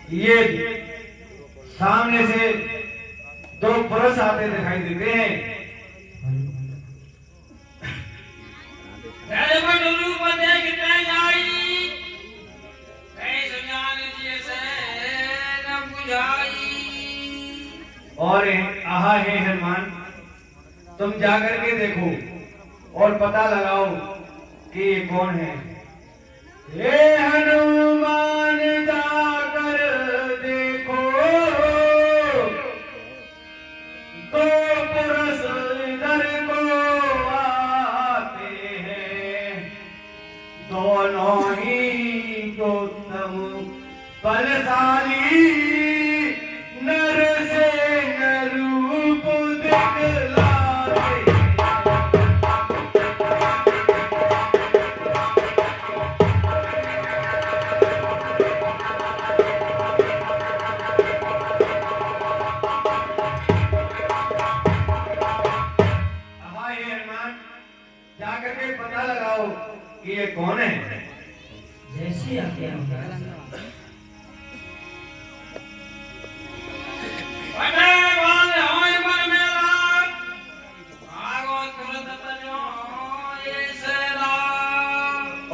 ये सामने से दो पुरुष आते दिखाई देते हैं। और आहा है हनुमान, तुम जाकर के देखो और पता लगाओ कि ये कौन है। हे हनुमान जाकर देखो, दो पुरुष इधर को आते हैं, दोनों ही गौतम बलशाली, नर से नर रूप दिखलाते। जाकर के पता लगाओ कि ये कौन है। जैसी आज्ञा हो।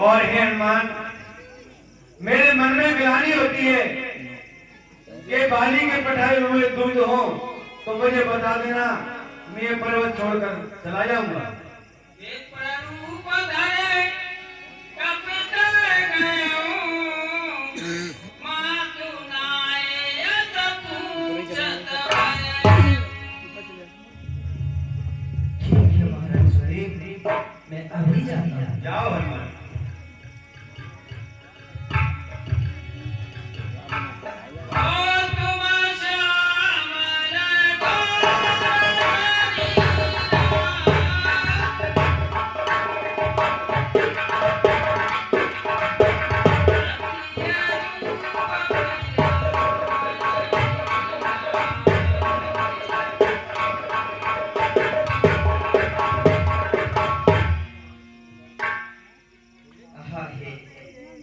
और हे हनुमान, मेरे मन में ग्लानि होती है कि बाली के पठाए हुए दूध हो तो मुझे बता देना, मैं ये पर्वत छोड़कर चला जाऊंगा। मैं अभी जाता हूँ। जाओ हनुमान।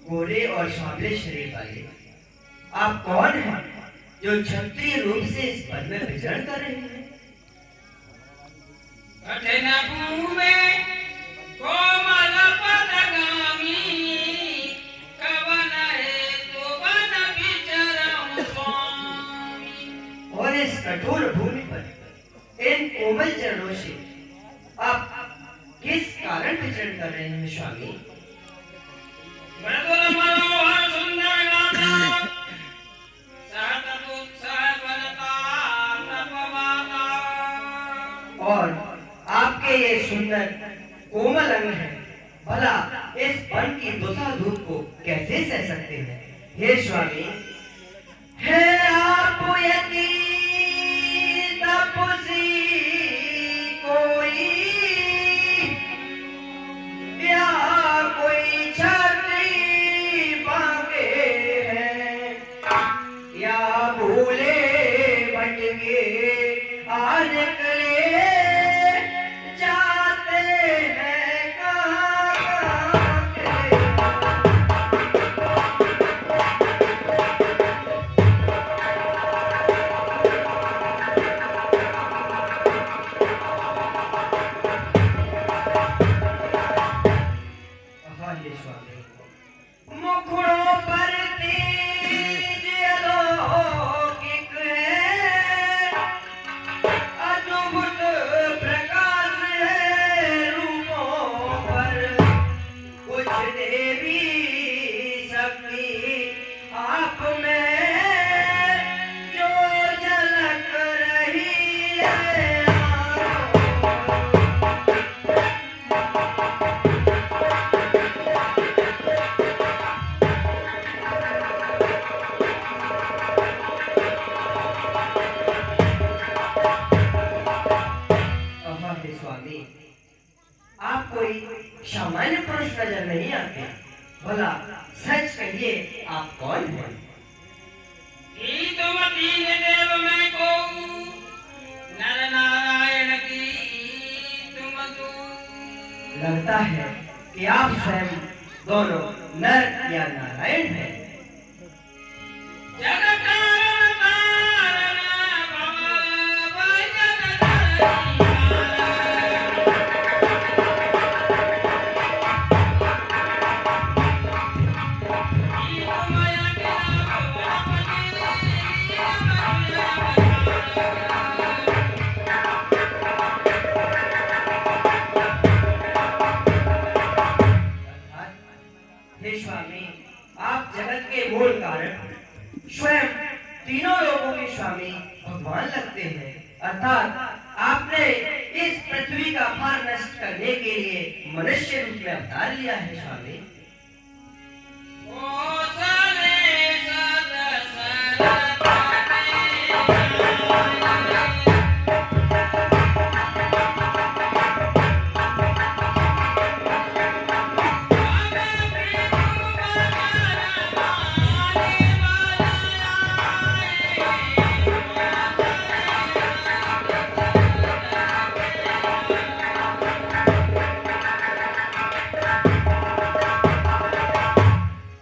गोरे और सांवले शरीर वाले आप कौन हैं जो क्षत्रिय रूप से इस वन में विचरण कर रहे हैं? और इस कठोर भूमि पर इन कोमल चरणों से आप किस कारण विचरण कर रहे हैं स्वामी? और आपके ये सुंदर कोमल अंग है, भला इस वन की दुसा धूप को कैसे सह सकते हैं? हे स्वामी, है आप यदि तपस्वी कोई या कोई छत्री मांगे हैं या भूले भटके आज जाते हैं कहाँ के? मुखड़ों पर तेज अलौकिक है, अद्भुत प्रकाश है रूपों पर, कुछ देवी शक्ति आप में जो झलक रही है। स्वामी, आप कोई सामान्य पुरुष नजर नहीं आते, भला सच कहिए आप कौन हैं? देव मैं को नर नारायण की तुम दो। लगता है कि आप स्वयं दोनों नर या नारायण हैं। जगत हे स्वामी, आप जगत के मूल कारण स्वयं तीनों लोगों के स्वामी भगवान लगते हैं। अर्थात आपने इस पृथ्वी का भार नष्ट करने के लिए मनुष्य रूप में अवतार लिया है स्वामी।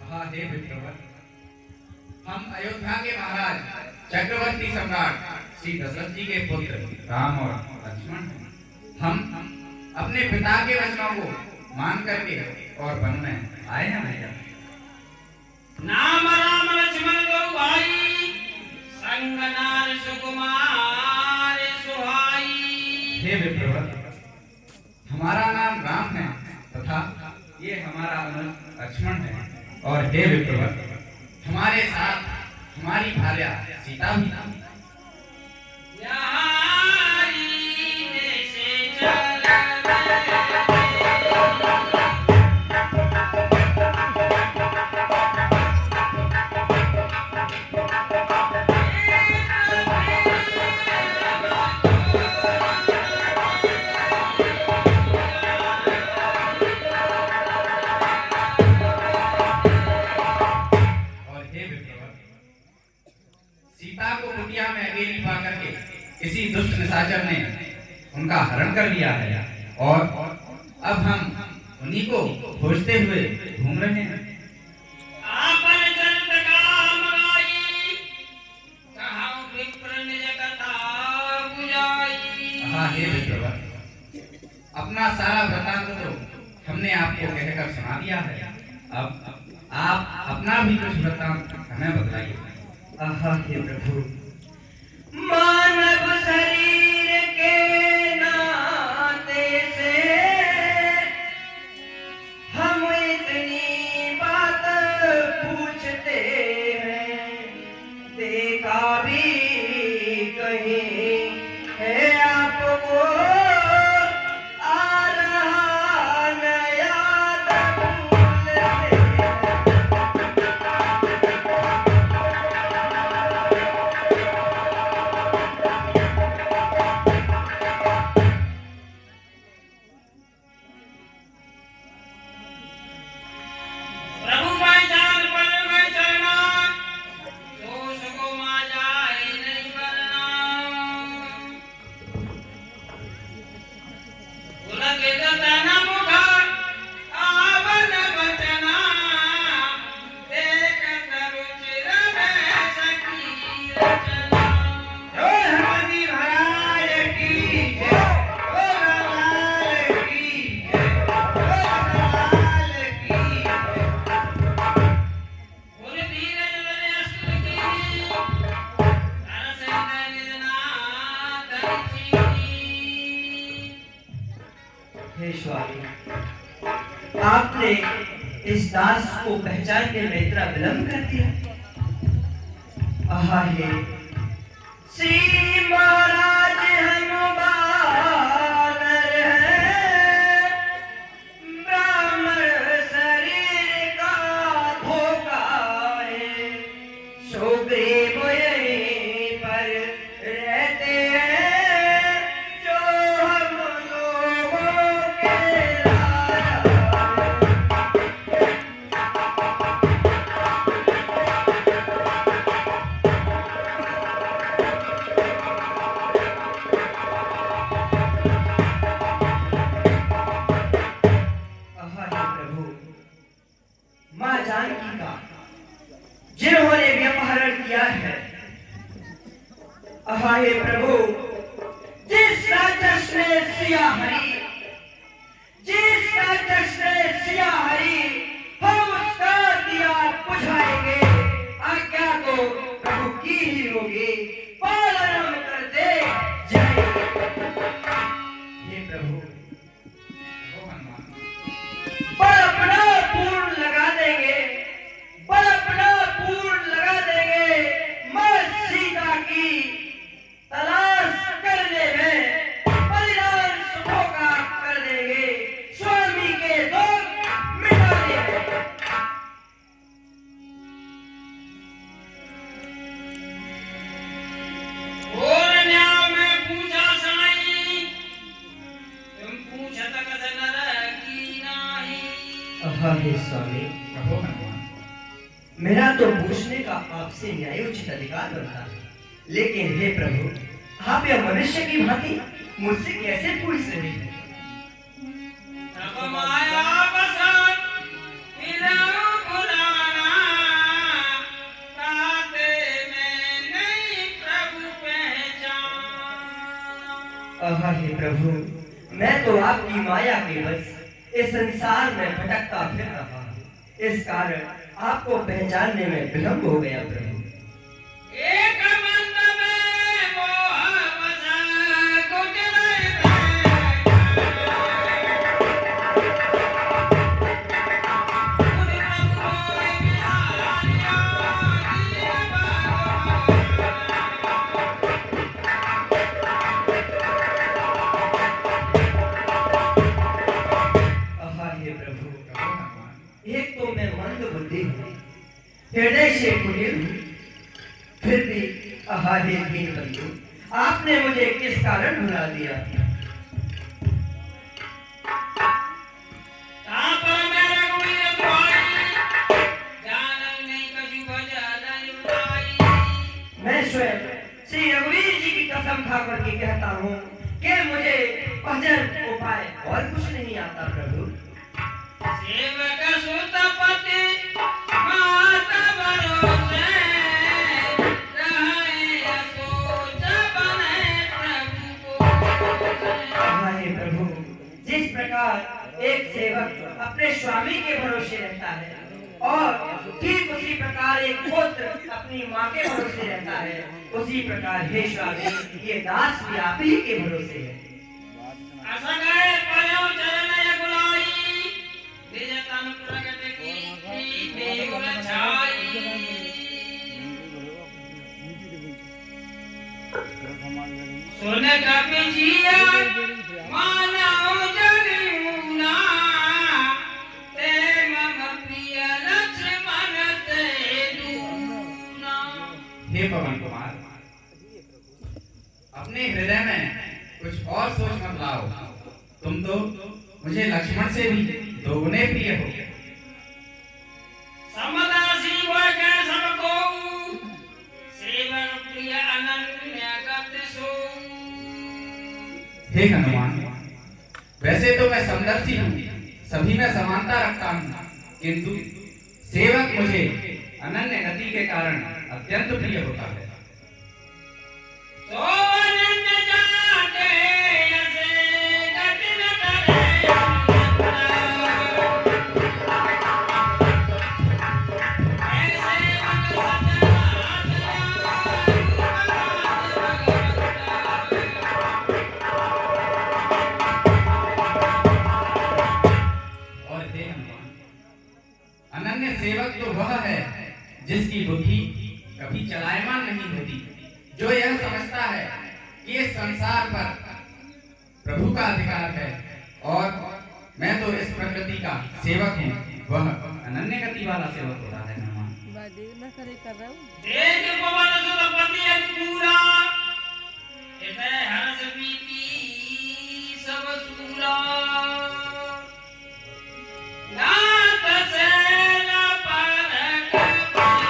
हाँ हे विप्रवर, हम अयोध्या के महाराज चक्रवर्ती सम्राट श्री दशरथ जी के पुत्र राम और लक्ष्मण हैं। हम अपने पिता के वचनों को मान करके और वन में आए हैं भैया। नाम राम लक्ष्मण दो भाई, संग नार सुकुमार सुहाई। हे विप्रवर, हमारा नाम राम है तथा ये हमारा अनुज लक्ष्मण है। और हे विप्रवर, हमारे साथ हमारी भार्या सीता भी थी। यहाँ जैसे चल और हे विप्रवर, सीता को कुटिया में अकेली पा करके किसी दुष्ट निशाचर ने उनका हरण कर लिया है और अब हम उन्हीं को खोजते हुए घूम रहे हैं। आपन चरित काम गाई, कहाऊं विप्र निज कथा बुझाई। हाँ हे विप्रवर, अपना सारा वृतांत तो हमने आपको कहकर सुना दिया है। अब आप अपना भी कुछ वृतांत हमें बताइए। आहा हे प्रभु, मानव शरीर के नाते से हम इतनी बात पूछते हैं, देखा भी कहीं है आपको आ रहा न याद भूलते हैं। प्रभु पहचान पर मैं चलना, दोष को माजाए नहीं करना। उलगे दतना मुखा, आवन बचना, देखत रुचिर में सखी रचना। जय हनुमती महाराज की जय, ओ लाल की जय, ओ लाल की जय। उन धीरज धरे अष्ट की, तरस हृदय निजना दर्शी। हे स्वामी, आपने इस दास को पहचानने में इतना विलंब कर दिया। आहा हे श्री महाराज, हम बानर हैं, ब्राह्मण शरीर का धोखा है, सुग्रीव यहीं पर रहते हैं, जो हम लोगों के राजा। आहा हे प्रभु, मां जानकी का जिन्होंने व्यपहरण किया है, आहा हे प्रभु, जिस राक्षस ने सिया हरी, जिस राक्षस ने सिया हरी, हम उसका दिया बुझाएंगे। आज्ञा तो प्रभु की ही होगी, पालन हम करते जाएंगे। हे प्रभु, ओ हनुमान, पर अपना पूर्ण लगा देंगे हाँ हे स्वामी, कहो हनुमान। मेरा तो पूछने का आपसे न्यायोचित अधिकार बनता है, लेकिन हे प्रभु, आप यह मनुष्य की भांति मुझसे कैसे पूछ रहे हैं? तब माया बसन मिलाओ बुलाना, ताते मैं नहीं प्रभु पहचाना। हाँ हे प्रभु, मैं तो आपकी माया के बस इस संसार में भटकता फिर रहा हूँ, इस कारण आपको पहचानने में विलंब हो गया प्रभु। एक मंद में मोह बसा गुजरे में, खुद प्रभु होए बिहारिया, दीन हाँ हे प्रभु, कहो हनुमान। एक तो मैं मंद बुद्धि हूँ, हृदय से कुटिल हूँ, फिर भी हाँ हे दीन बंधु, आपने मुझे किस कारण भुला दिया? तापर मेरे गुणी भाई, जानन नहीं कछु भजन उठाई। मैं स्वयं श्री रघुवीर जी की कसम खा करके कहता हूँ कि मुझे भजन उपाय और कुछ नहीं आता प्रभु। सेवक सुतपति माता भरोसे, रहे असोच बने प्रभु को। हाँ हे प्रभु, जिस प्रकार एक सेवक अपने स्वामी के भरोसे रहता है और ठीक उसी प्रकार एक पुत्र अपनी माँ के भरोसे रहता है, उसी प्रकार हे स्वामी ये दास भी आप ही के भरोसे है। असगय पयो चरण गुलाई, निज तन प्रगट की देव छाई। सुन कपि जिया मानव जगमुना, ते मम प्रिय लक्ष्मण ते दूना। हे पवन कुमार, अपने हृदय में कुछ और सोच मत लाओ। तुम तो मुझे लक्ष्मण से भी दोगुने प्रिय हो। समदासी वह के सबको, सेवक प्रिय अनन्य गत सो। हे हनुमान, वैसे तो मैं समदर्शी हूँ, सभी में समानता रखता हूँ, किंतु सेवक मुझे अनन्य गति के कारण अत्यंत प्रिय होता है। सो अनन्य जाते ऐसे गति न करे ऐसे मत और हे हनुमान, अनन्य सेवक तो वह है जिसकी बुद्धि कभी चलायमान नहीं होती, जो यह समझता है कि इस संसार पर प्रभु का अधिकार है और मैं तो इस प्रकृति का सेवक हूँ, वह अनन्य गति वाला सेवक होता है हनुमान। तेज पवन सुतपति अनुकूला, इतै हर्ष प्रीति सब सूला। नाथ सेन परख पाए,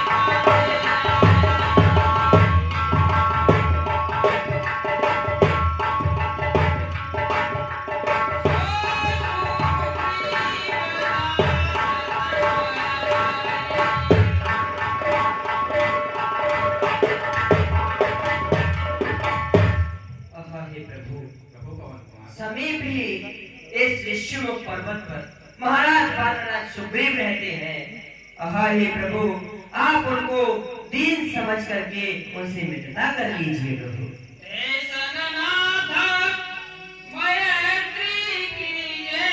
हाँ हे प्रभु, कहो पवन कुमार। समीप ही इस ऋषिमुख पर्वत पर महाराज बालराज सुग्रीव रहते हैं। हाँ हे प्रभु, आप उनको दीन समझ करके उनसे मित्रता कर लीजिए प्रभु। ऐसन नाथ मैत्री कीजे,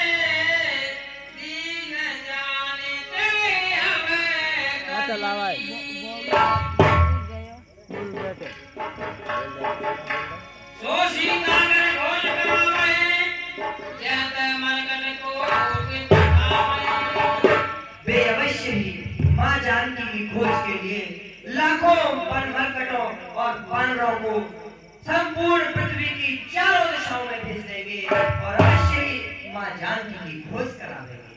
दीन जानते हमें करी। सो सीतागर खोज करावे, जहत मनगढ़ को गिन पावे। वे अवश्य ही माँ जानकी की खोज के लिए लाखों वन मरकटों और वानरों को संपूर्ण पृथ्वी की चारों दिशाओं में भेज देंगे और अवश्य ही माँ जानकी की खोज करावेंगे।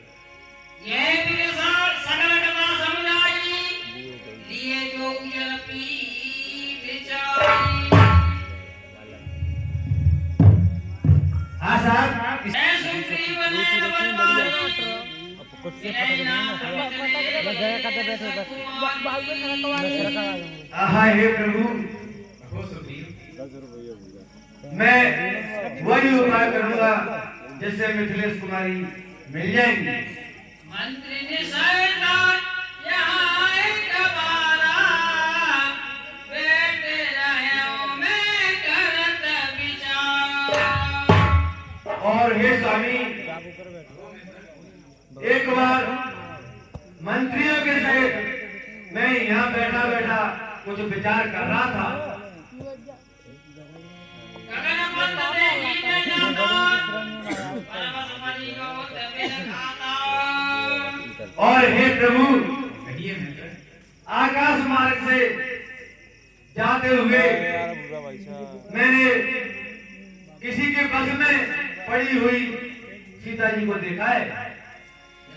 ये विरसार सकल कथा समझाई लिए जो उजल पीठ चाई। हाँ साहब, ऐ सुग्रीव ने बल पाई विनय नाम हाँ हे प्रभु, हो सुग्रीव, मैं वही उपाय करूंगा जिससे मिथिलेश कुमारी मिल जाएंगी। मंत्री निषेधा यहाँ एक बारा बेटे रहे में करत विचार। और हे स्वामी, एक बार मंत्रियों के सहित मैं यहाँ बैठा बैठा कुछ विचार कर रहा था। गगन पथ में नीचे जाता परवश बलि को तबे खाता। और हे प्रभु, कहिए मित्र। आकाश मार्ग से जाते हुए मैंने किसी के बस में पड़ी हुई सीता जी को देखा है।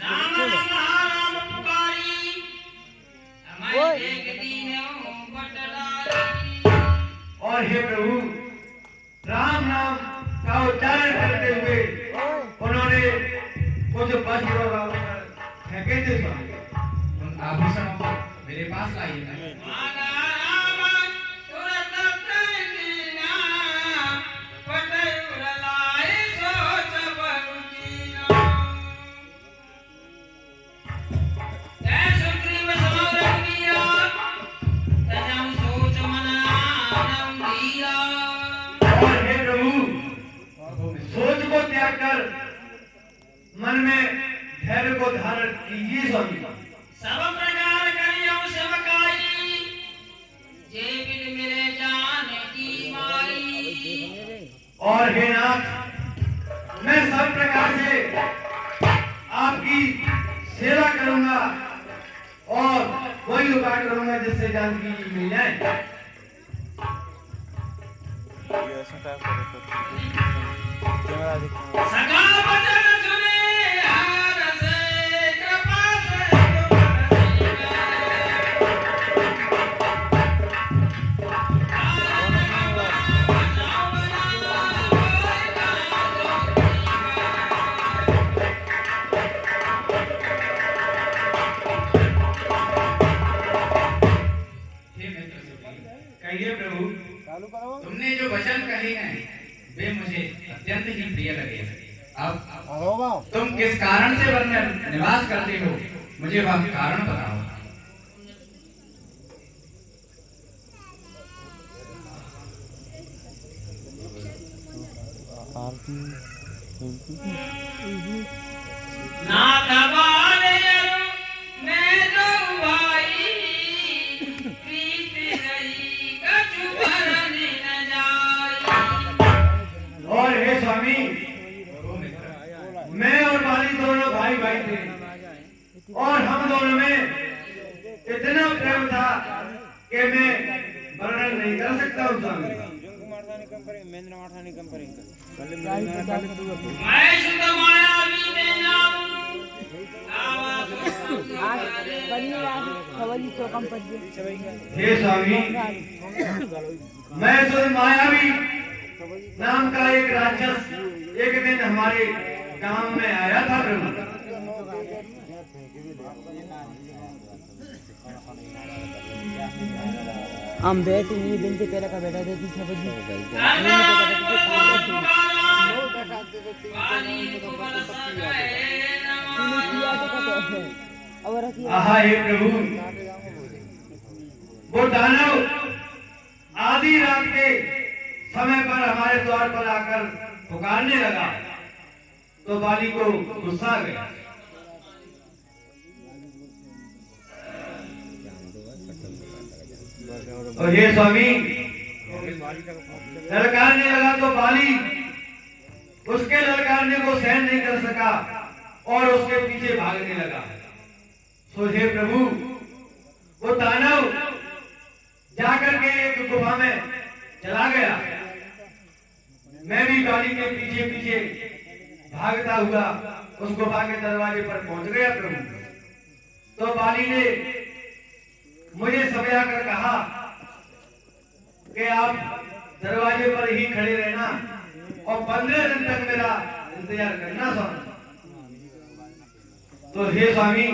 राम राम राम पुकारी हमारे देख दीने बट डाली। और हे प्रभु, राम नाम का उच्चारण करते हुए उन्होंने कुछ वस्त्र फेंके थे स्वामी। उन आभूषणों को मेरे पास लाइए ना। मागा राम तुरत कीना पटयुर लाए सोच बरुचीना। जय सुग्रीव समर वीरा तजम सोच मन आनंद धीरा। और हे प्रभु, सोच को त्याग कर मन में धैर्य को धारण कीजिए स्वामी। सब प्रकार करियो सेवकाई जे बिन मेरे जान की माई। और हे नाथ, मैं सब प्रकार से आपकी सेवा करूंगा और वही उपाय करूंगा जिससे जानकी जी मिल जाए। सका बचन सुने हार से कृपा से हे मित्र सुग्रीव, कहिए प्रभु। तुमने जो वचन कहे हैं वे मुझे अत्यंत ही प्रिय लगे। अब तुम किस कारण से वन में निवास करते हो, मुझे वह कारण बताओ। नाथ बाले मैं जो भाई प्रीत रही कछु भरन न जाई। और हे स्वामी, मैं और बाली दोनों भाई भाई थे और हम दोनों में इतना प्रेम था कि मैं वर्णन नहीं कर सकता हूँ स्वामी। मैं शुद्ध मायावी देना आवाज हे स्वामी, मैं तो मायावी नाम का एक राक्षस एक दिन हमारे गांव में आया था प्रभु। हम बेटे नहीं बिनते पहले का बेटा देती सब जी आहा हे प्रभु, वो दानव आधी रात के समय पर हमारे द्वार पर आकर पुकारने लगा तो बाली को गुस्सा आ गया। और हे स्वामी, ललकारने लगा तो बाली उसके ललकारने को सहन नहीं कर सका और उसके पीछे भागने लगा। सो हे प्रभु, वो दानव जाकर के एक गुफा में चला गया। मैं भी बाली के पीछे पीछे भागता हुआ उस गुफा के दरवाजे पर पहुंच गया प्रभु। तो बाली ने मुझे समझा कर कहा कि आप दरवाजे पर ही खड़े रहना और 15 दिन तक मेरा इंतजार करना स्वामी। तो हे स्वामी,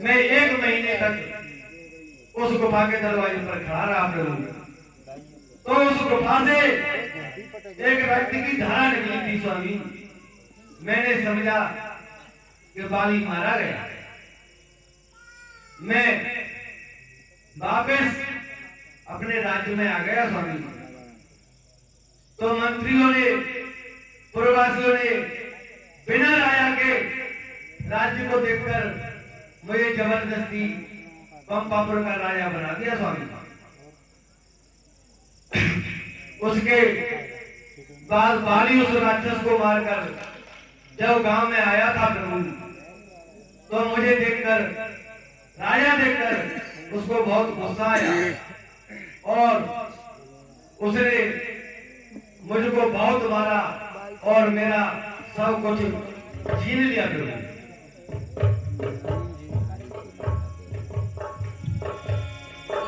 मैं 1 महीने तक उस गुफा के दरवाजे पर खड़ा रहा प्रभु। तो उस गुफा से एक व्यक्ति की धारा निकली थी स्वामी। मैंने समझा कि बाली मारा गया। मैं वापस अपने राज्य में आ गया स्वामी। तो मंत्रियों ने, पुरवासियों ने बिना राजा के राज्य को देखकर मुझे जबरदस्ती पंपापुर का राजा बना दिया स्वामी। उसके बाद बाली उस राक्षस को मारकर जब गांव में आया था प्रभु, तो मुझे देखकर, राजा देखकर उसको बहुत गुस्सा आया और उसने मुझको बहुत मारा और मेरा सब कुछ छीन लिया प्रभु।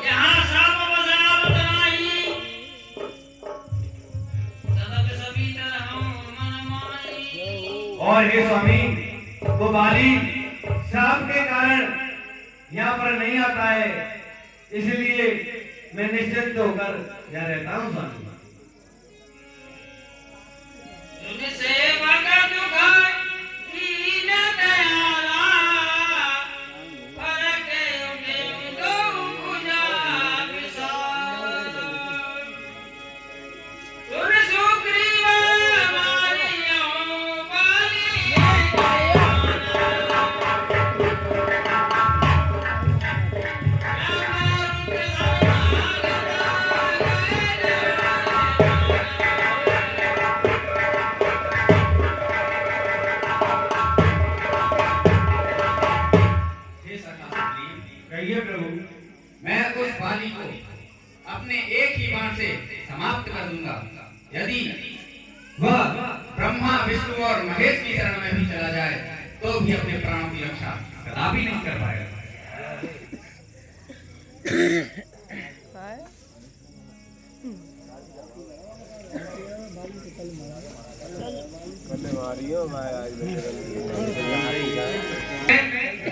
यहाँ सब बजाव तनाई, सदब सभी तरह मन माई। और हे स्वामी, वो बाली श्राप के कारण यहाँ पर नहीं आता है, इसलिए मैं निश्चिंत होकर यहाँ रहता हूँ स्वामी। तुझसे भगत दुख दीन दयाला, फरक उन्हें दो भुजा विशाल। सुर सुग्रीव मारियो बाली हे सखा सुग्रीव, कहिए प्रभु। मैं उस बाली को अपने एक ही बाण से समाप्त कर दूंगा यदि वह ब्रह्मा, विष्णु और महेश की शरण में भी चला जाए तो भी अपने प्राणों की रक्षा कदापि नहीं कर पाएगा।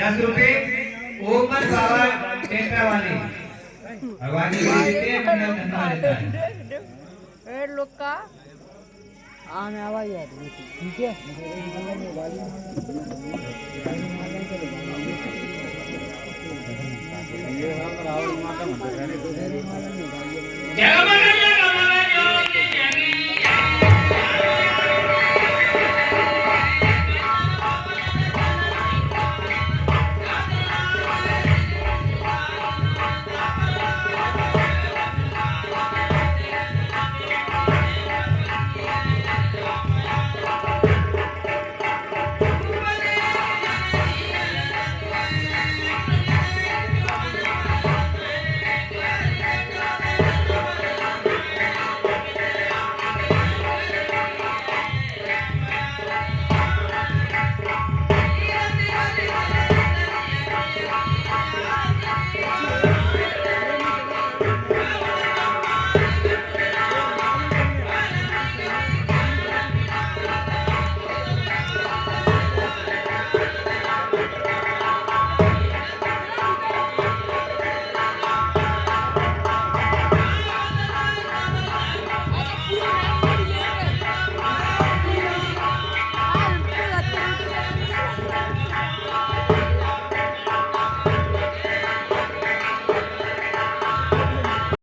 ₹10 ओपन पावर टेंटर वाले भगवान जी देते हैं, मंगल धन्यवाद देता है। लोग का आने आवाज आती है, ठीक है। ये